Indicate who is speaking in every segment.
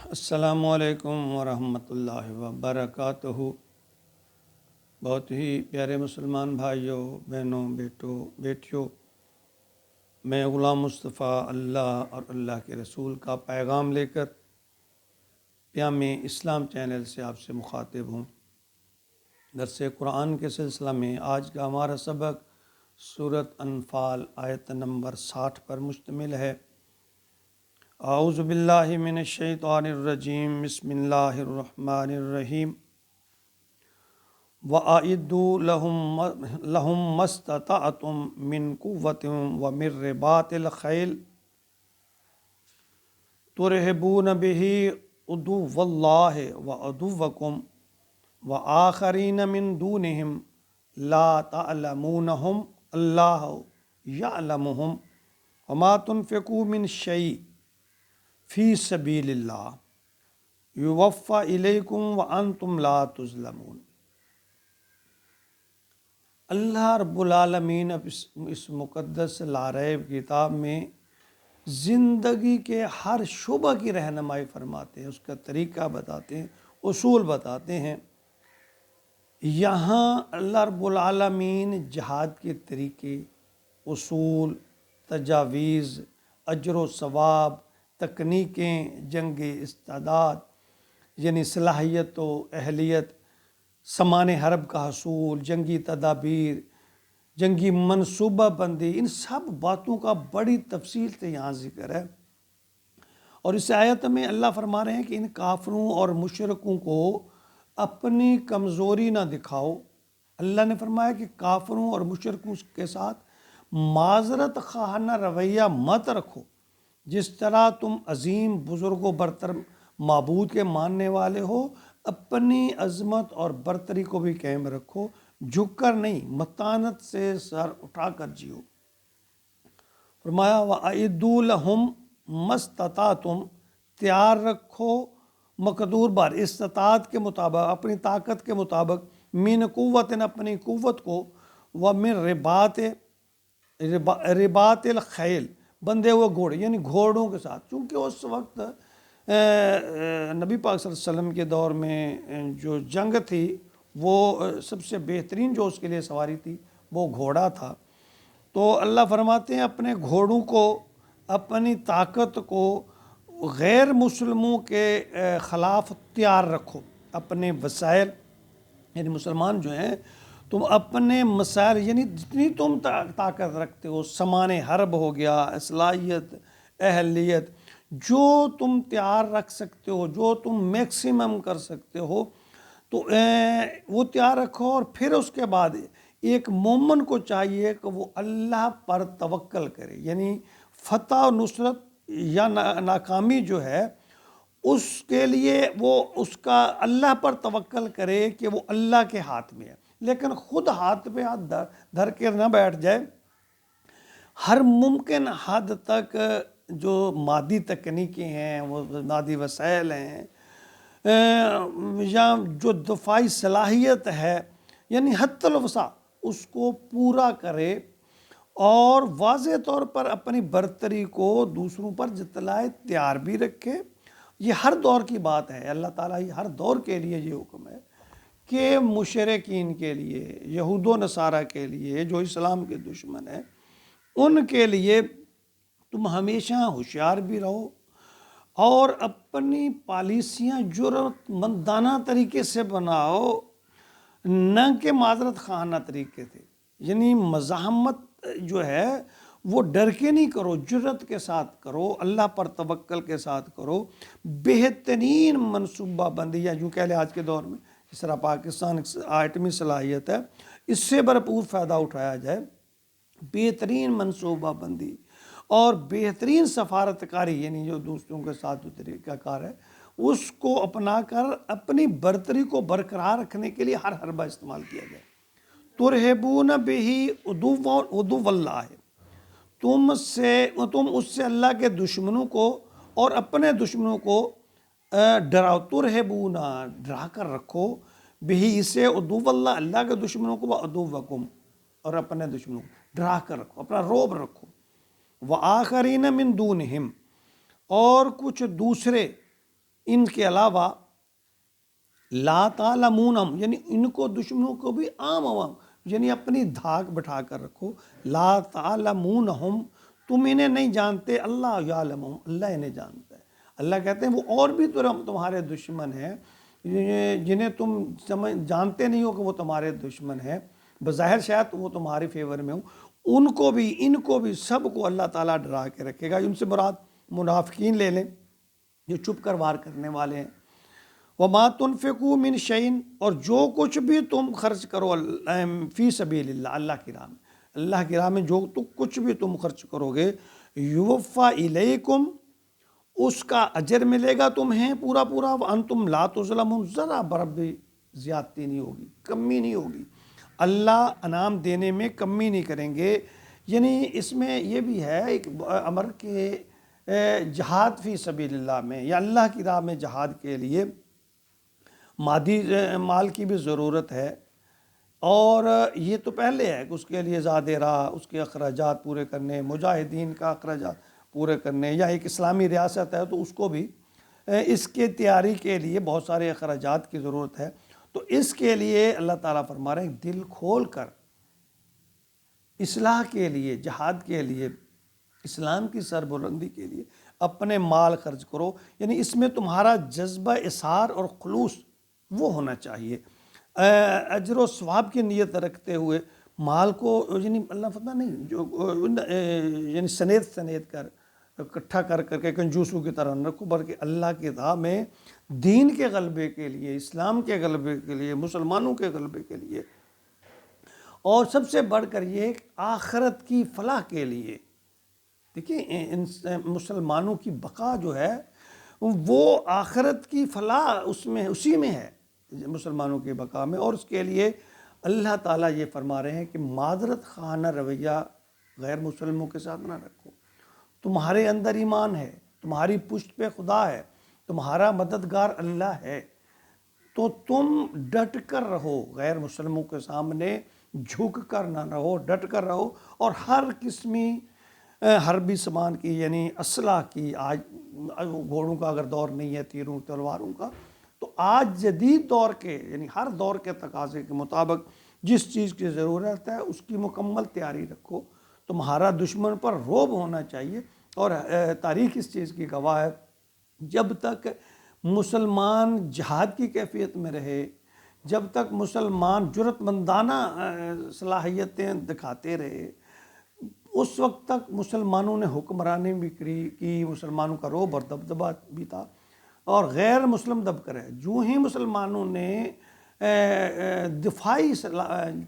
Speaker 1: السلام علیکم ورحمۃ اللہ وبرکاتہ۔ بہت ہی پیارے مسلمان بھائیوں، بہنوں، بیٹیوں، میں غلام مصطفیٰ اللہ اور اللہ کے رسول کا پیغام لے کر پیام اسلام چینل سے آپ سے مخاطب ہوں۔ درس قرآن کے سلسلہ میں آج کا ہمارا سبق سورۃ انفال آیت نمبر 60 پر مشتمل ہے۔ اعوذ باللہ من الشیطان الرجیم، بسم اللہ الرحمن الرحیم۔ وَأَعِدُّوا لَهُم مَّا اسْتَطَعْتُم مِّن قُوَّةٍ وَمِن رِّبَاطِ الْخَيْلِ تُرْهِبُونَ بِهِ عُدُوَّ اللَّهِ وَعَدُوَّكُمْ وَآخَرِينَ مِن دُونِهِمْ لَا تَعْلَمُونَهُمْ اللَّهُ يَعْلَمُهُمْ وَمَا تُنفِقُوا مِن شَيْءٍ فی سبیل اللہ یوفی الیکم وانتم لا تظلمون۔ اللہ رب العالمین اس مقدس لاریب کتاب میں زندگی کے ہر شعبہ کی رہنمائی فرماتے ہیں، اس کا طریقہ بتاتے ہیں، اصول بتاتے ہیں۔ یہاں اللہ رب العالمین جہاد کے طریقے، اصول، تجاویز، اجر و ثواب، تکنیکیں، جنگ استعداد یعنی صلاحیت و اہلیت، سامان حرب کا حصول، جنگی تدابیر، جنگی منصوبہ بندی، ان سب باتوں کا بڑی تفصیل سے یہاں ذکر ہے۔ اور اس آیت میں اللہ فرما رہے ہیں کہ ان کافروں اور مشرکوں کو اپنی کمزوری نہ دکھاؤ۔ اللہ نے فرمایا کہ کافروں اور مشرکوں کے ساتھ معذرت خواہانہ رویہ مت رکھو، جس طرح تم عظیم بزرگ و برتر معبود کے ماننے والے ہو، اپنی عظمت اور برتری کو بھی قائم رکھو، جھک کر نہیں، متانت سے سر اٹھا کر جیو۔ فرمایا وَأَعِدُّوا لَهُم مَّا اسْتَطَعْتُم، تیار رکھو مقدور بار، استطاعت کے مطابق، اپنی طاقت کے مطابق، من قوت، اپنی قوت کو، ومن رباط الخیل، بندھے ہوئے گھوڑے یعنی گھوڑوں کے ساتھ، چونکہ اس وقت نبی پاک صلی اللہ علیہ وسلم کے دور میں جو جنگ تھی وہ سب سے بہترین جو اس کے لیے سواری تھی وہ گھوڑا تھا۔ تو اللہ فرماتے ہیں اپنے گھوڑوں کو، اپنی طاقت کو غیر مسلموں کے خلاف تیار رکھو، اپنے وسائل یعنی مسلمان جو ہیں، تم اپنے مسائل یعنی جتنی تم طاقت رکھتے ہو، سامان حرب ہو گیا، صلاحیت، اہلیت، جو تم تیار رکھ سکتے ہو، جو تم میکسیمم کر سکتے ہو، تو وہ تیار رکھو۔ اور پھر اس کے بعد ایک مومن کو چاہیے کہ وہ اللہ پر توکل کرے، یعنی فتح و نصرت یا ناکامی جو ہے اس کے لیے وہ اس کا اللہ پر توکل کرے کہ وہ اللہ کے ہاتھ میں ہے، لیکن خود ہاتھ پہ ہاتھ دھر کے نہ بیٹھ جائے۔ ہر ممکن حد تک جو مادی تکنیکیں ہیں، وہ مادی وسائل ہیں، یا جو دفاعی صلاحیت ہے، یعنی حد الوسع اس کو پورا کرے، اور واضح طور پر اپنی برتری کو دوسروں پر جتلائے، تیار بھی رکھے۔ یہ ہر دور کی بات ہے، اللہ تعالیٰ ہی ہر دور کے لیے یہ حکم ہے کہ مشرکین کے لیے، یہود و نصارہ کے لیے جو اسلام کے دشمن ہیں، ان کے لیے تم ہمیشہ ہوشیار بھی رہو اور اپنی پالیسیاں جرأت مندانہ طریقے سے بناؤ، نہ کہ معذرت خواہانہ طریقے سے، یعنی مزاحمت جو ہے وہ ڈر کے نہیں کرو، جرأت کے ساتھ کرو، اللہ پر توکل کے ساتھ کرو، بہترین منصوبہ بندی، یا یوں کہہ لیں آج کے دور میں جس طرح پاکستان ایٹمی صلاحیت ہے، اس سے بھرپور فائدہ اٹھایا جائے، بہترین منصوبہ بندی اور بہترین سفارتکاری، یعنی جو دوسروں کے ساتھ جو طریقہ کار ہے اس کو اپنا کر اپنی برتری کو برقرار رکھنے کے لیے ہر حربہ استعمال کیا جائے۔ ترہبون بہ عدو اللہ، تم اس سے اللہ کے دشمنوں کو اور اپنے دشمنوں کو ڈراؤ، ترہبون ڈرا کر رکھو، بہی اسے عدو اللہ، اللہ کے دشمنوں کو، وعدوکم اور اپنے دشمنوں کو ڈرا کر رکھو، اپنا روب رکھو، وآخرین من دونہم اور کچھ دوسرے ان کے علاوہ لا تعلمونہم یعنی ان کو دشمنوں کو بھی عام عوام یعنی اپنی دھاک بٹھا کر رکھو، لا تعلمونہم تم انہیں نہیں جانتے، اللہ یعلمہم اللہ انہیں جانتا ہے۔ اللہ کہتے ہیں وہ اور بھی تمہارے دشمن ہیں جنہیں تم جانتے نہیں ہو کہ وہ تمہارے دشمن ہیں، بظاہر شاید وہ تمہارے فیور میں ہوں، ان کو بھی ان کو بھی سب کو اللہ تعالیٰ ڈرا کے رکھے گا۔ ان سے مراد منافقین لے لیں جو چپ کر وار کرنے والے ہیں۔ وَمَا تُنْفِقُوا مِنْ شَيْءٍ اور جو کچھ بھی تم خرچ کرو فی سبیل اللہ اللہ کی راہ میں، اللہ کی راہ میں جو کچھ بھی تم خرچ کرو گے، یوفا الیکم اس کا اجر ملے گا تمہیں پورا پورا، وانتم لا تظلمون ذرا برابر بھی زیادتی نہیں ہوگی، کمی نہیں ہوگی، اللہ انعام دینے میں کمی نہیں کریں گے۔ یعنی اس میں یہ بھی ہے ایک امر کہ جہاد فی سبیل اللہ میں یا اللہ کی راہ میں جہاد کے لیے مادی مال کی بھی ضرورت ہے، اور یہ تو پہلے ہے کہ اس کے لیے زیادہ راہ، اس کے اخراجات پورے کرنے، مجاہدین کا اخراجات پورے کرنے، یا ایک اسلامی ریاست ہے تو اس کو بھی اس کے تیاری کے لیے بہت سارے اخراجات کی ضرورت ہے۔ تو اس کے لیے اللہ تعالیٰ فرما رہے ہیں دل کھول کر اصلاح کے لیے، جہاد کے لیے، اسلام کی سربلندی کے لیے اپنے مال خرچ کرو، یعنی اس میں تمہارا جذبہ اثار اور خلوص وہ ہونا چاہیے، اجر و ثواب کی نیت رکھتے ہوئے مال کو یعنی اللہ فتح نہیں جو یعنی سنیت کر اکٹھا کر کے کنجوسوں کی طرح نہ رکھو، بلکہ اللہ کی راہ میں دین کے غلبے کے لیے، اسلام کے غلبے کے لیے، مسلمانوں کے غلبے کے لیے، اور سب سے بڑھ کر یہ آخرت کی فلاح کے لیے۔ دیکھیں مسلمانوں کی بقا جو ہے وہ آخرت کی فلاح اسی میں ہے، مسلمانوں کی بقا میں، اور اس کے لیے اللہ تعالیٰ یہ فرما رہے ہیں کہ معذرت خانہ رویہ غیر مسلموں کے ساتھ نہ رکھو، تمہارے اندر ایمان ہے، تمہاری پشت پہ خدا ہے، تمہارا مددگار اللہ ہے، تو تم ڈٹ کر رہو، غیر مسلموں کے سامنے جھک کر نہ رہو، ڈٹ کر رہو، اور ہر قسمی حربی سامان کی یعنی اسلحہ کی، آج گھوڑوں کا اگر دور نہیں ہے، تیروں تلواروں کا، تو آج جدید دور کے یعنی ہر دور کے تقاضے کے مطابق جس چیز کی ضرورت ہے اس کی مکمل تیاری رکھو۔ تمہارا دشمن پر رعب ہونا چاہیے، اور تاریخ اس چیز کی گواہ ہے جب تک مسلمان جہاد کی کیفیت میں رہے، جب تک مسلمان جرأت مندانہ صلاحیتیں دکھاتے رہے، اس وقت تک مسلمانوں نے حکمرانی بھی کی، مسلمانوں کا رعب اور دبدبہ بھی تھا، اور غیر مسلم دب کر ہے۔ جو ہی مسلمانوں نے دفاعی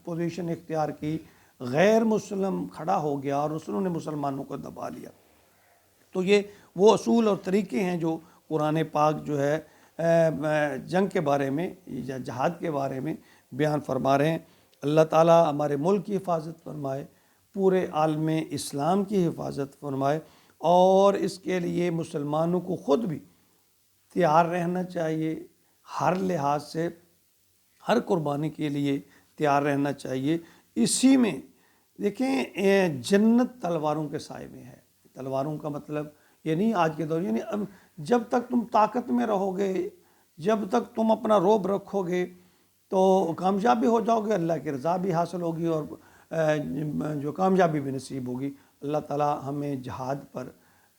Speaker 1: پوزیشن اختیار کی، غیر مسلم کھڑا ہو گیا اور انہوں نے مسلمانوں کو دبا لیا۔ تو یہ وہ اصول اور طریقے ہیں جو قرآن پاک جو ہے جنگ کے بارے میں یا جہاد کے بارے میں بیان فرما رہے ہیں۔ اللہ تعالیٰ ہمارے ملک کی حفاظت فرمائے، پورے عالم اسلام کی حفاظت فرمائے، اور اس کے لیے مسلمانوں کو خود بھی تیار رہنا چاہیے، ہر لحاظ سے ہر قربانی کے لیے تیار رہنا چاہیے۔ اسی میں دیکھیں جنت تلواروں کے سائے میں ہے۔ تلواروں کا مطلب یہ نہیں آج کے دور، یعنی جب تک تم طاقت میں رہو گے، جب تک تم اپنا رعب رکھو گے تو کامیابی ہو جاؤ گے، اللہ کی رضا بھی حاصل ہوگی اور جو کامیابی بھی نصیب ہوگی۔ اللہ تعالیٰ ہمیں جہاد پر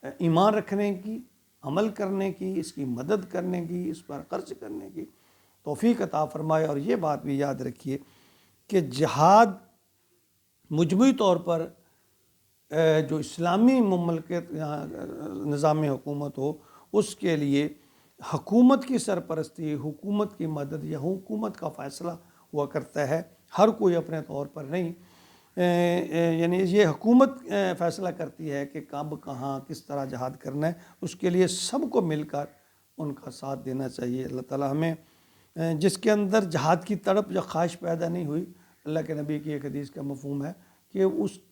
Speaker 1: ایمان رکھنے کی، عمل کرنے کی، اس کی مدد کرنے کی، اس پر خرچ کرنے کی توفیق عطا فرمائے۔ اور یہ بات بھی یاد رکھیے کہ جہاد مجموعی طور پر جو اسلامی مملکت نظام حکومت ہو، اس کے لیے حکومت کی سرپرستی، حکومت کی مدد یا حکومت کا فیصلہ ہوا کرتا ہے، ہر کوئی اپنے طور پر نہیں، یعنی یہ حکومت فیصلہ کرتی ہے کہ کب کہاں کس طرح جہاد کرنا ہے، اس کے لیے سب کو مل کر ان کا ساتھ دینا چاہیے۔ اللہ تعالیٰ ہمیں جس کے اندر جہاد کی تڑپ یا خواہش پیدا نہیں ہوئی، اللہ کے نبی کی ایک حدیث کا مفہوم ہے کہ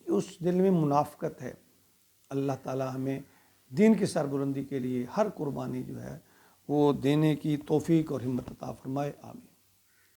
Speaker 1: اس دل میں منافقت ہے، اللہ تعالیٰ ہمیں دین کی سربلندی کے لیے ہر قربانی جو ہے وہ دینے کی توفیق اور ہمت عطا فرمائے، آمین۔